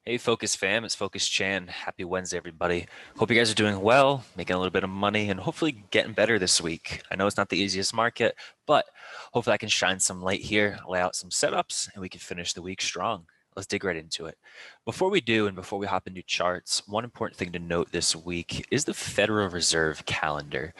Hey, Focus fam, it's Focus Chan. Happy Wednesday, everybody. Hope you guys are doing well, making a little bit of money, and hopefully getting better this week. I know it's not the easiest market, but hopefully I can shine some light here, lay out some setups, and we can finish the week strong. Let's dig right into it. Before we do, and before we hop into charts, one important thing to note this week is the Federal Reserve calendar,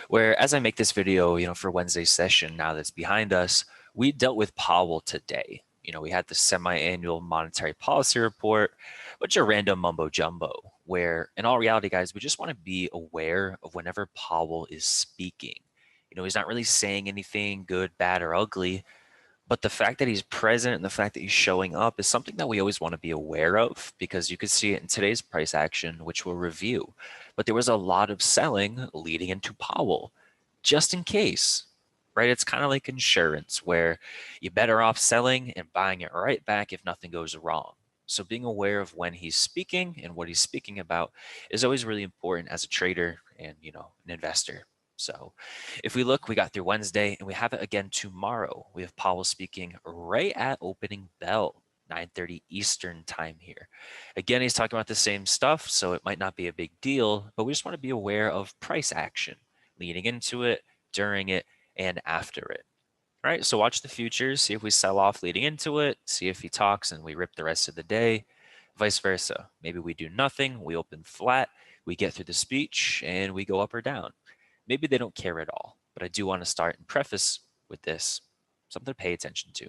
where as I make this video, for Wednesday's session, now that's behind us, we dealt with Powell today. We had the semi-annual monetary policy report, bunch of random mumbo jumbo, where in all reality, guys, we just want to be aware of whenever Powell is speaking. He's not really saying anything good, bad, or ugly, but the fact that he's present and the fact that he's showing up is something that we always want to be aware of, because you could see it in today's price action, which we'll review. But there was a lot of selling leading into Powell, just in case, right? It's kind of like insurance, where you're better off selling and buying it right back if nothing goes wrong. So being aware of when he's speaking and what he's speaking about is always really important as a trader and, an investor. So if we look, we got through Wednesday and we have it again tomorrow. We have Powell speaking right at opening bell, 9:30 Eastern time here. Again, he's talking about the same stuff, so it might not be a big deal, but we just want to be aware of price action leading into it, during it, and after it. All right, so watch the futures, see if we sell off leading into it, see if he talks and we rip the rest of the day, vice versa. Maybe we do nothing, we open flat, we get through the speech, and we go up or down. Maybe they don't care at all, but I do want to start and preface with this, something to pay attention to.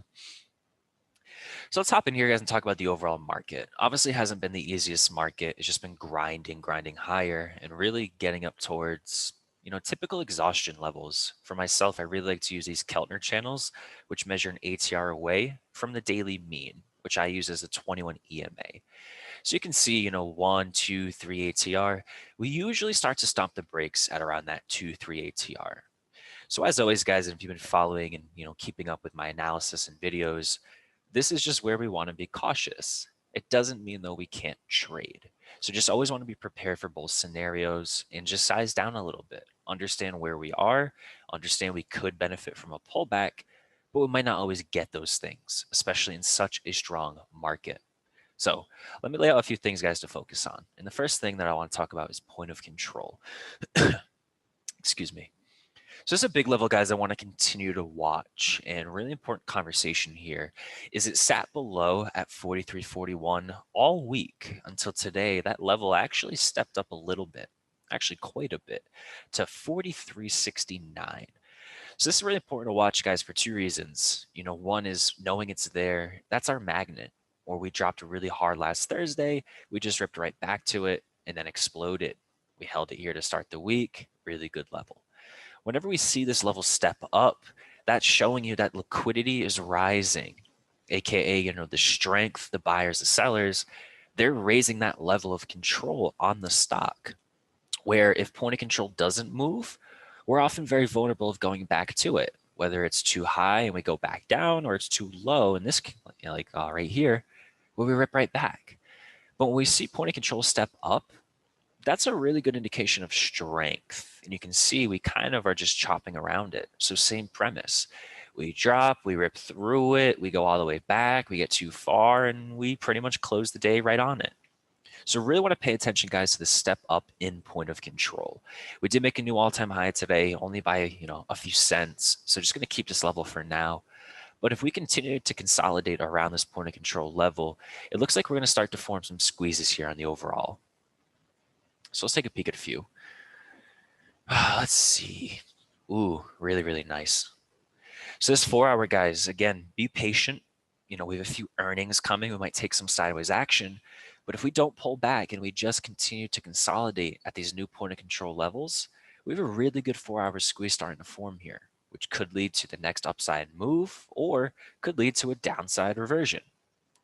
So let's hop in here, guys, and talk about the overall market. Obviously, it hasn't been the easiest market. It's just been grinding higher and really getting up towards, typical exhaustion levels. For myself, I really like to use these Keltner channels, which measure an ATR away from the daily mean, which I use as a 21 EMA. So you can see, 1, 2, 3 ATR. We usually start to stomp the brakes at around that 2, 3 ATR. So as always, guys, if you've been following and keeping up with my analysis and videos, this is just where we want to be cautious. It doesn't mean though we can't trade. So just always want to be prepared for both scenarios and just size down a little bit. Understand where we are, understand we could benefit from a pullback, but we might not always get those things, especially in such a strong market. So let me lay out a few things, guys, to focus on. And the first thing that I want to talk about is point of control. Excuse me. So this is a big level, guys, I want to continue to watch. And really important conversation here is it sat below at 43.41 all week until today. That level actually stepped up a little bit, actually quite a bit, to 43.69. So this is really important to watch, guys, for two reasons. One is knowing it's there. That's our magnet. Or we dropped really hard last Thursday. We just ripped right back to it and then exploded. We held it here to start the week. Really good level. Whenever we see this level step up, that's showing you that liquidity is rising, aka, the strength, the buyers, the sellers, they're raising that level of control on the stock. Where if point of control doesn't move, we're often very vulnerable of going back to it, whether it's too high and we go back down, or it's too low. In this, right here, where we rip right back. But when we see point of control step up, that's a really good indication of strength. And you can see we kind of are just chopping around it. So same premise. We drop, we rip through it, we go all the way back, we get too far, and we pretty much close the day right on it. So really want to pay attention, guys, to the step up in point of control. We did make a new all-time high today, only by, a few cents. So just going to keep this level for now. But if we continue to consolidate around this point of control level, it looks like we're going to start to form some squeezes here on the overall. So let's take a peek at a few. Let's see. Ooh, really nice. So this 4-hour, guys, again, be patient. We have a few earnings coming. We might take some sideways action. But if we don't pull back and we just continue to consolidate at these new point of control levels, we have a really good 4-hour squeeze starting to form here, which could lead to the next upside move or could lead to a downside reversion.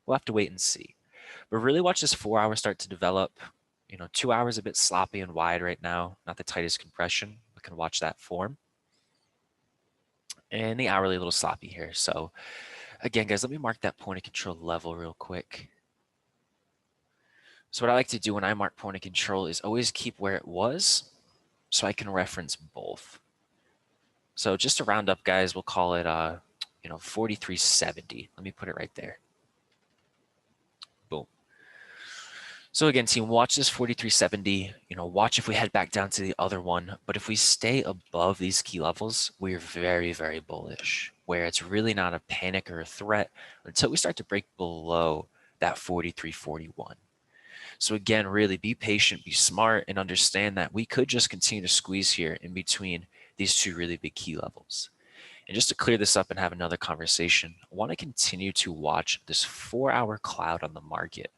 We'll have to wait and see. But really watch this 4-hour start to develop. 2 hours a bit sloppy and wide right now, not the tightest compression. We can watch that form. And the hourly a little sloppy here. So again, guys, let me mark that point of control level real quick. So what I like to do when I mark point of control is always keep where it was so I can reference both. So just to round up, guys, we'll call it 43.70. Let me put it right there. Boom. So again, team, watch this 4370, watch if we head back down to the other one. But if we stay above these key levels, we're very, very bullish, where it's really not a panic or a threat until we start to break below that 4341. So again, really be patient, be smart, and understand that we could just continue to squeeze here in between these two really big key levels. And just to clear this up and have another conversation, I want to continue to watch this 4-hour cloud on the market,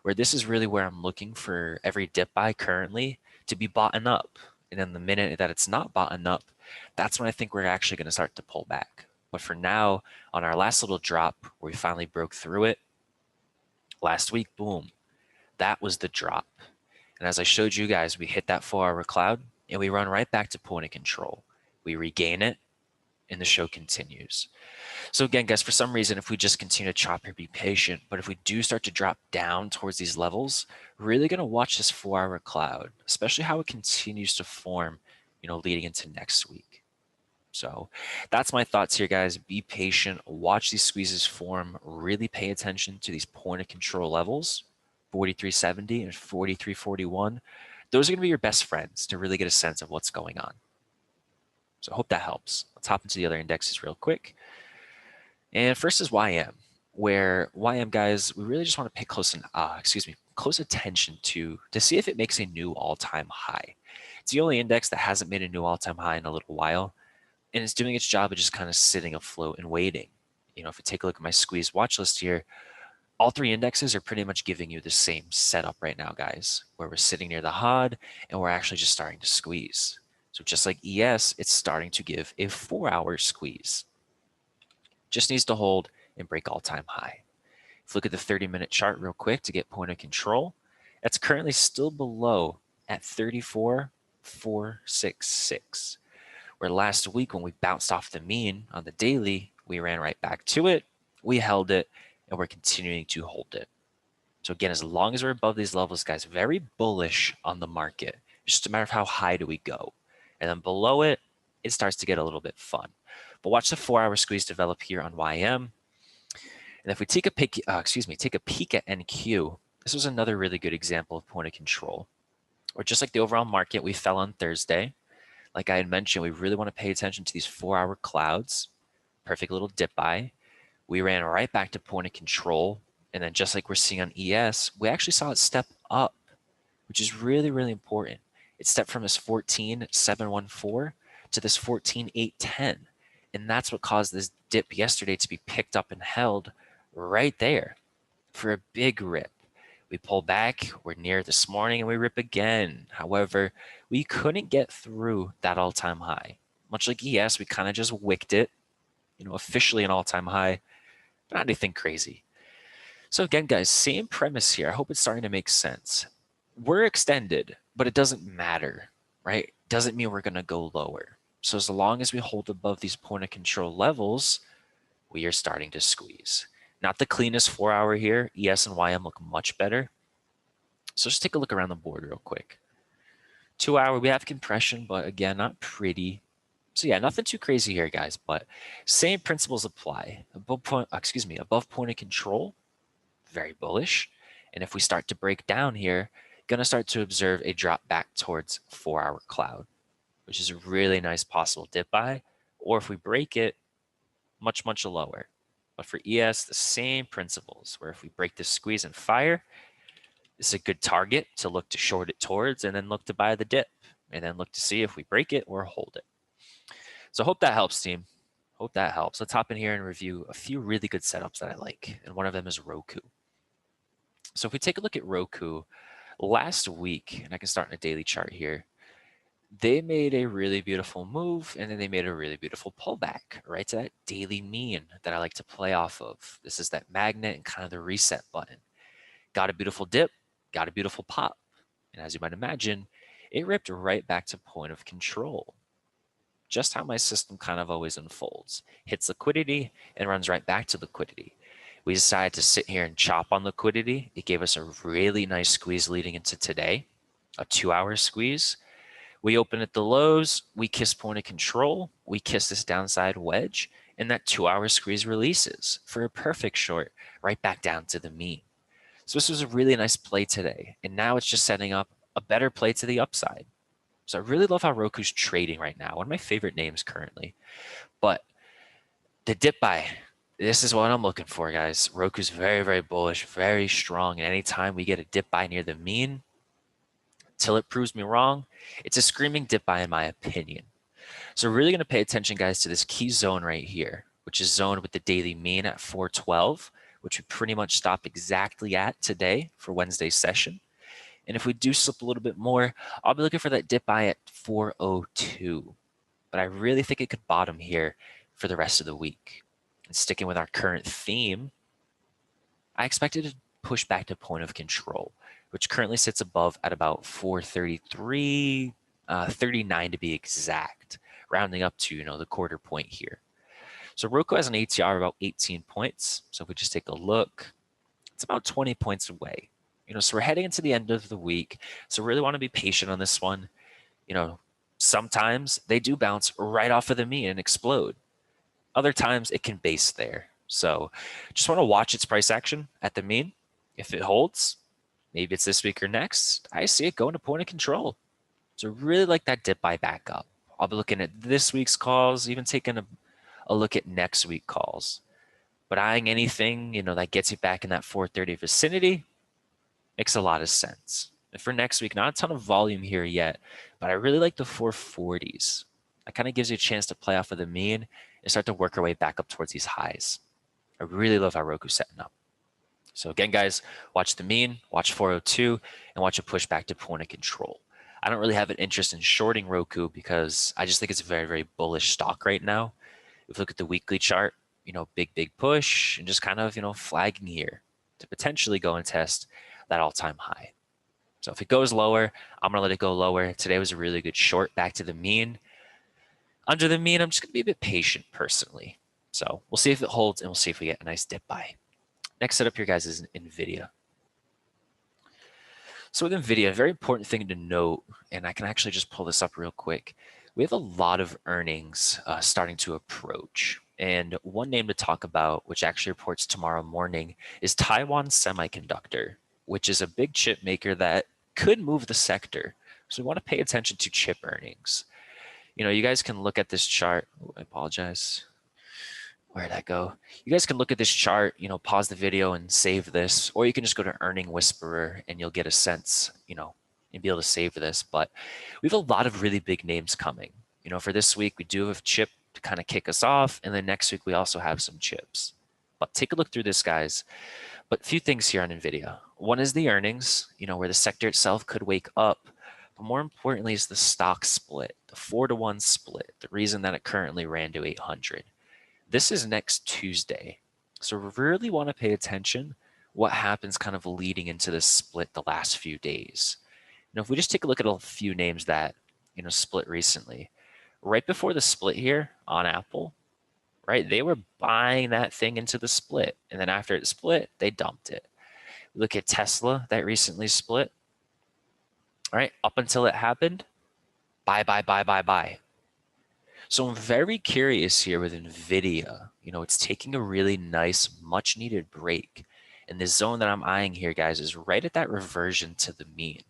where this is really where I'm looking for every dip buy currently to be bought up. And then the minute that it's not bought up, that's when I think we're actually going to start to pull back. But for now, on our last little drop where we finally broke through it last week, boom, that was the drop. And as I showed you guys, we hit that 4-hour cloud and we run right back to point of control. We regain it and the show continues. So again, guys, for some reason, if we just continue to chop here, be patient. But if we do start to drop down towards these levels, really going to watch this 4-hour cloud, especially how it continues to form, leading into next week. So that's my thoughts here, guys. Be patient, watch these squeezes form, really pay attention to these point of control levels, 4370 and 4341. Those are going to be your best friends to really get a sense of what's going on. So I hope that helps. Let's hop into the other indexes real quick. And first is YM, where YM, guys, we really just want to pay close attention to see if it makes a new all-time high. It's the only index that hasn't made a new all-time high in a little while, and it's doing its job of just kind of sitting afloat and waiting. If we take a look at my squeeze watch list here, all three indexes are pretty much giving you the same setup right now, guys, where we're sitting near the HOD and we're actually just starting to squeeze. So just like ES, it's starting to give a 4-hour squeeze. Just needs to hold and break all-time high. If you look at the 30-minute chart real quick to get point of control, that's currently still below at 34,466. Where last week when we bounced off the mean on the daily, we ran right back to it, we held it, and we're continuing to hold it. So again, as long as we're above these levels, guys, very bullish on the market. It's just a matter of how high do we go. And then below it, it starts to get a little bit fun. But watch the 4-hour squeeze develop here on YM. And if we take a peek at NQ, this was another really good example of point of control. Or just like the overall market, we fell on Thursday. Like I had mentioned, we really want to pay attention to these 4-hour clouds. Perfect little dip buy. We ran right back to point of control. And then just like we're seeing on ES, we actually saw it step up, which is really, really important. It stepped from this 14,714 to this 14,810. And that's what caused this dip yesterday to be picked up and held right there for a big rip. We pull back, we're near this morning, and we rip again. However, we couldn't get through that all-time high. Much like ES, we kind of just wicked it, officially an all-time high, but not anything crazy. So again, guys, same premise here. I hope it's starting to make sense. We're extended, but it doesn't matter, right? Doesn't mean we're going to go lower. So as long as we hold above these point of control levels, we are starting to squeeze. Not the cleanest 4-hour here. ES and YM look much better. So just take a look around the board real quick. 2-hour, we have compression, but again, not pretty. So yeah, nothing too crazy here, guys, but same principles apply. Above point of control, very bullish. And if we start to break down here, gonna start to observe a drop back towards 4-hour cloud, which is a really nice possible dip buy. Or if we break it, much, much lower. But for ES, the same principles, where if we break this squeeze and fire, this is a good target to look to short it towards and then look to buy the dip and then look to see if we break it or hold it. So hope that helps, team. Hope that helps. Let's hop in here and review a few really good setups that I like. And one of them is Roku. So if we take a look at Roku last week, and I can start in a daily chart here, they made a really beautiful move and then they made a really beautiful pullback right to that daily mean that I like to play off of. This is that magnet and kind of the reset button. Got a beautiful dip, got a beautiful pop. And as you might imagine, it ripped right back to point of control. Just how my system kind of always unfolds. Hits liquidity and runs right back to liquidity. We decided to sit here and chop on liquidity. It gave us a really nice squeeze leading into today, a 2-hour squeeze. We open at the lows, we kiss point of control, we kiss this downside wedge, and that 2-hour squeeze releases for a perfect short right back down to the mean. So this was a really nice play today. And now it's just setting up a better play to the upside. So I really love how Roku's trading right now. One of my favorite names currently. But the dip buy, this is what I'm looking for, guys. Roku's very, very bullish, very strong. And anytime we get a dip buy near the mean, till it proves me wrong, it's a screaming dip buy in my opinion. So we're really going to pay attention, guys, to this key zone right here, which is zoned with the daily mean at 412, which we pretty much stop exactly at today for Wednesday's session. And if we do slip a little bit more, I'll be looking for that dip buy at 402. But I really think it could bottom here for the rest of the week. And sticking with our current theme, I expect it to push back to point of control, which currently sits above at about 433, 39 to be exact, rounding up to, the quarter point here. So Roku has an ATR of about 18 points. So if we just take a look, it's about 20 points away. So we're heading into the end of the week. So really want to be patient on this one. Sometimes they do bounce right off of the mean and explode. Other times it can base there. So just want to watch its price action at the mean. If it holds, maybe it's this week or next, I see it going to point of control. So really like that dip buy back up. I'll be looking at this week's calls, even taking a look at next week calls. But eyeing anything, that gets you back in that 430 vicinity makes a lot of sense. And for next week, not a ton of volume here yet, but I really like the 440s. That kind of gives you a chance to play off of the mean and start to work our way back up towards these highs. I really love how Roku's setting up. So again, guys, watch the mean, watch 402, and watch a push back to point of control. I don't really have an interest in shorting Roku because I just think it's a very, very bullish stock right now. If you look at the weekly chart, big push and just kind of, flagging here to potentially go and test that all-time high. So if it goes lower, I'm going to let it go lower. Today was a really good short back to the mean. Under the mean, I'm just going to be a bit patient personally. So we'll see if it holds and we'll see if we get a nice dip buy. Next setup here, guys, is NVIDIA. So with NVIDIA, a very important thing to note, and I can actually just pull this up real quick. We have a lot of earnings starting to approach. And one name to talk about, which actually reports tomorrow morning, is Taiwan Semiconductor, which is a big chip maker that could move the sector. So we want to pay attention to chip earnings. You guys can look at this chart. Oh, I apologize. Where'd that go? You guys can look at this chart, pause the video and save this, or you can just go to Earning Whisperer and you'll get a sense, and be able to save this. But we have a lot of really big names coming. For this week, we do have chip to kind of kick us off. And then next week, we also have some chips. But take a look through this, guys. But a few things here on NVIDIA. One is the earnings, where the sector itself could wake up. But more importantly is the stock split, the 4-to-1 split, the reason that it currently ran to 800. This is next Tuesday. So we really want to pay attention what happens kind of leading into this split the last few days. If we just take a look at a few names that, split recently, right before the split here on Apple, right, they were buying that thing into the split. And then after it split, they dumped it. Look at Tesla that recently split. All right, up until it happened, buy. So I'm very curious here with NVIDIA. It's taking a really nice, much needed break. And the zone that I'm eyeing here, guys, is right at that reversion to the mean.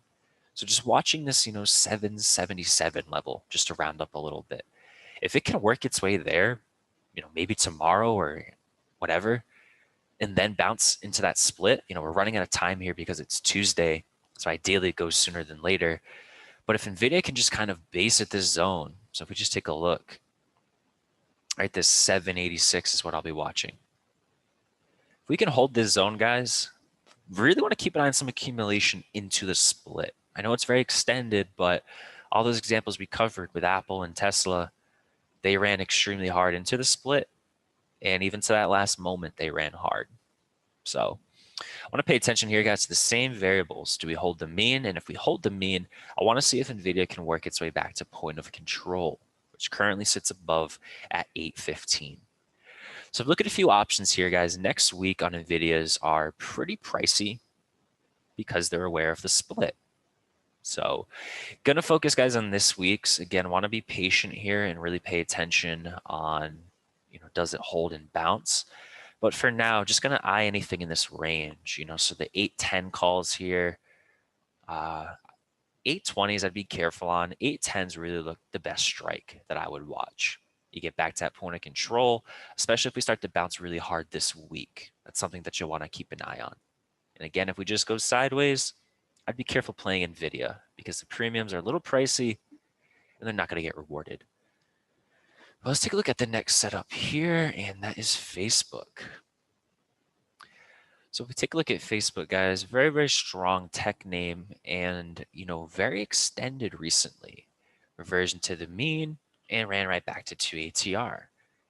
So just watching this, 777 level, just to round up a little bit. If it can work its way there, maybe tomorrow or whatever, and then bounce into that split, we're running out of time here because it's Tuesday. So ideally it goes sooner than later. But if NVIDIA can just kind of base at this zone, so if we just take a look, right, this 786 is what I'll be watching. If we can hold this zone, guys, really want to keep an eye on some accumulation into the split. I know it's very extended, but all those examples we covered with Apple and Tesla, they ran extremely hard into the split. And even to that last moment, they ran hard. So I want to pay attention here, guys, to the same variables. Do we hold the mean? And if we hold the mean, I want to see if NVIDIA can work its way back to point of control, which currently sits above at 815. So look at a few options here, guys. Next week on NVIDIA's are pretty pricey because they're aware of the split. So going to focus, guys, on this week's. Again, want to be patient here and really pay attention on, does it hold and bounce? But for now, just going to eye anything in this range, so the 810 calls here, 820s I'd be careful on. 810s really look the best strike that I would watch. You get back to that point of control, especially if we start to bounce really hard this week. That's something that you'll want to keep an eye on. And again, if we just go sideways, I'd be careful playing NVIDIA because the premiums are a little pricey and they're not going to get rewarded. Well, let's take a look at the next setup here, and that is Facebook. So if we take a look at Facebook, guys, very, very strong tech name and, very extended recently. Reversion to the mean and ran right back to 2 ATR.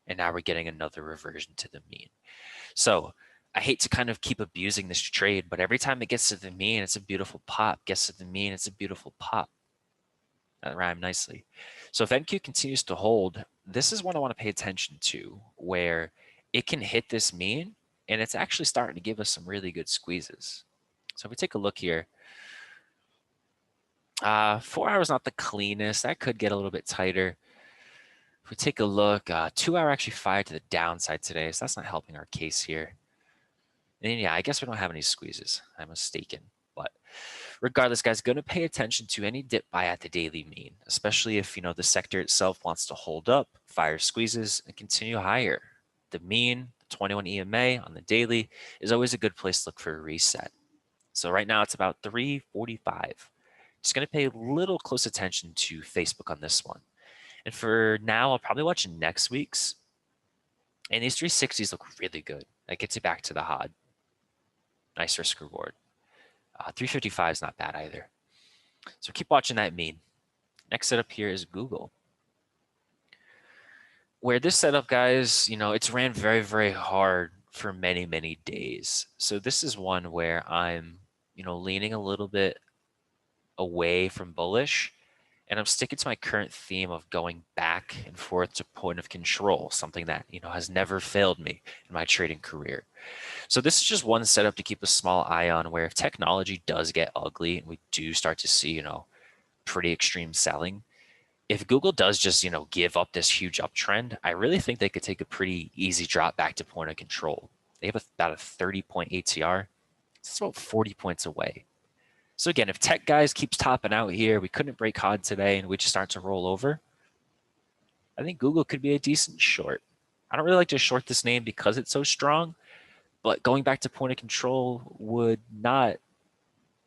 And now we're getting another reversion to the mean. So I hate to kind of keep abusing this trade, but every time it gets to the mean, it's a beautiful pop. Gets to the mean, it's a beautiful pop. That rhymed nicely. So if NQ continues to hold, this is one I want to pay attention to, where it can hit this mean, and it's actually starting to give us some really good squeezes. So if we take a look here, 4 hours not the cleanest. That could get a little bit tighter. If we take a look, 2 hour actually fired to the downside today, so that's not helping our case here. And yeah, I guess we don't have any squeezes. I'm mistaken. But regardless, guys, going to pay attention to any dip buy at the daily mean, especially if, the sector itself wants to hold up, fire squeezes, and continue higher. The mean, the 21 EMA on the daily, is always a good place to look for a reset. So right now it's about 345. Just going to pay a little close attention to Facebook on this one. And for now, I'll probably watch next week's. And these 360s look really good. That gets you back to the HOD. Nice risk reward. 355 is not bad either. So keep watching that mean. Next setup here is Google. Where this setup, guys, it's ran very, very hard for many, many days. So this is one where I'm, leaning a little bit away from bullish. And I'm sticking to my current theme of going back and forth to point of control, something that, has never failed me in my trading career. So this is just one setup to keep a small eye on, where if technology does get ugly and we do start to see, pretty extreme selling, if Google does just, give up this huge uptrend, I really think they could take a pretty easy drop back to point of control. They have about a 30-point ATR. It's about 40 points away. So again, if tech guys keeps topping out here, we couldn't break HOD today and we just start to roll over, I think Google could be a decent short. I don't really like to short this name because it's so strong, but going back to point of control would not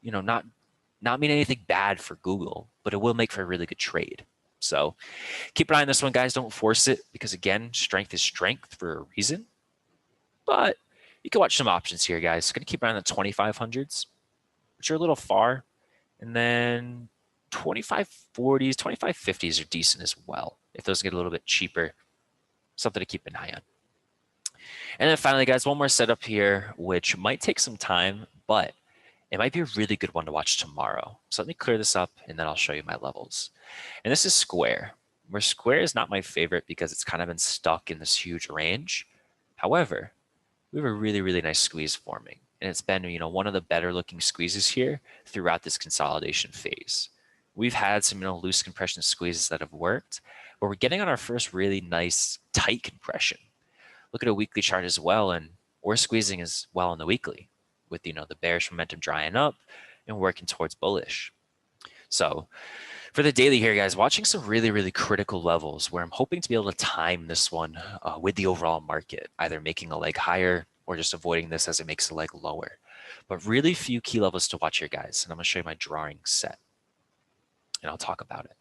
mean anything bad for Google, but it will make for a really good trade. So keep an eye on this one, guys. Don't force it because, again, strength is strength for a reason. But you can watch some options here, guys. Going to keep an eye on the 2500s, which are a little far. And then 2540s, 2550s are decent as well. If those get a little bit cheaper, something to keep an eye on. And then finally, guys, one more setup here, which might take some time, but it might be a really good one to watch tomorrow. So let me clear this up and then I'll show you my levels. And this is Square, where Square is not my favorite because it's kind of been stuck in this huge range. However, we have a really, really nice squeeze forming. And it's been, one of the better looking squeezes here throughout this consolidation phase. We've had some, loose compression squeezes that have worked, but we're getting on our first really nice tight compression. Look at a weekly chart as well, and we're squeezing as well on the weekly with, the bearish momentum drying up and working towards bullish. So for the daily here, guys, watching some really, really critical levels where I'm hoping to be able to time this one with the overall market, either making a leg higher or just avoiding this as it makes the leg lower. But really few key levels to watch here, guys. And I'm going to show you my drawing set. And I'll talk about it.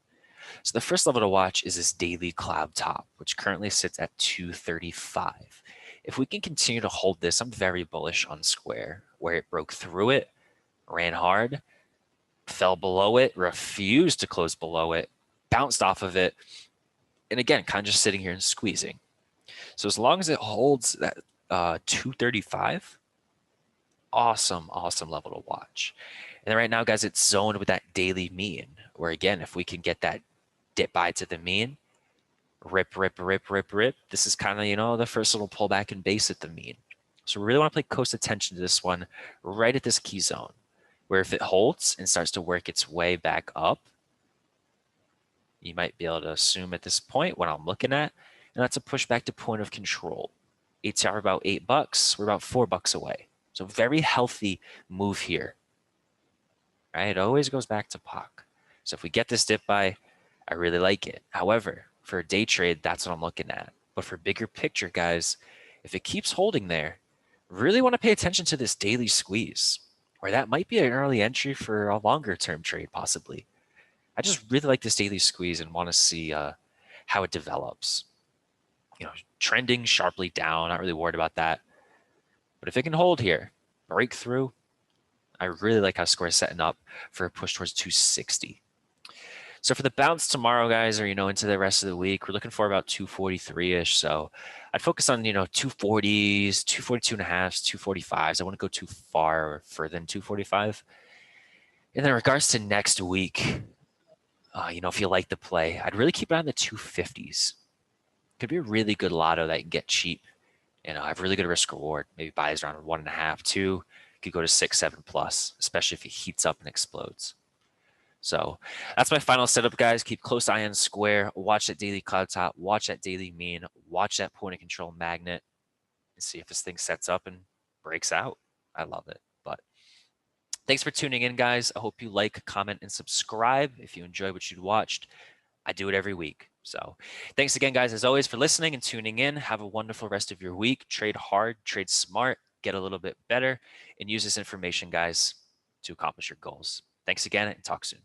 So the first level to watch is this daily cloud top, which currently sits at 235. If we can continue to hold this, I'm very bullish on Square, where it broke through it, ran hard, fell below it, refused to close below it, bounced off of it, and again, kind of just sitting here and squeezing. So as long as it holds that 235, awesome level to watch. And then right now, guys, it's zoned with that daily mean, where again, if we can get that dip by to the mean, rip. This is kind of, the first little pullback and base at the mean. So we really want to pay close attention to this one right at this key zone, where if it holds and starts to work its way back up, you might be able to assume at this point what I'm looking at, and that's a push back to point of control. ATR about $8. We're about $4 away. So very healthy move here, right? It always goes back to POC. So if we get this dip buy, I really like it. However, for a day trade, that's what I'm looking at. But for bigger picture, guys, if it keeps holding there, really want to pay attention to this daily squeeze, or that might be an early entry for a longer term trade, possibly. I just really like this daily squeeze and want to see how it develops. Trending sharply down, not really worried about that. But if it can hold here, break through, I really like how Square's setting up for a push towards 260. So for the bounce tomorrow, guys, or into the rest of the week, we're looking for about 243-ish. So I'd focus on 240s, 242 and a half, 245s. I wouldn't go too far or further than 245. And then in regards to next week, if you like the play, I'd really keep it on the 250s. Could be a really good lotto that you can get cheap. Have really good risk reward. Maybe buys around 1.5, 2. Could go to 6, 7 plus, especially if it heats up and explodes. So that's my final setup, guys. Keep close eye on Square. Watch that daily cloud top. Watch that daily mean. Watch that point of control magnet and see if this thing sets up and breaks out. I love it. But thanks for tuning in, guys. I hope you like, comment, and subscribe if you enjoy what you watched. I do it every week. So thanks again, guys, as always, for listening and tuning in. Have a wonderful rest of your week. Trade hard, trade smart, get a little bit better, and use this information, guys, to accomplish your goals. Thanks again, and talk soon.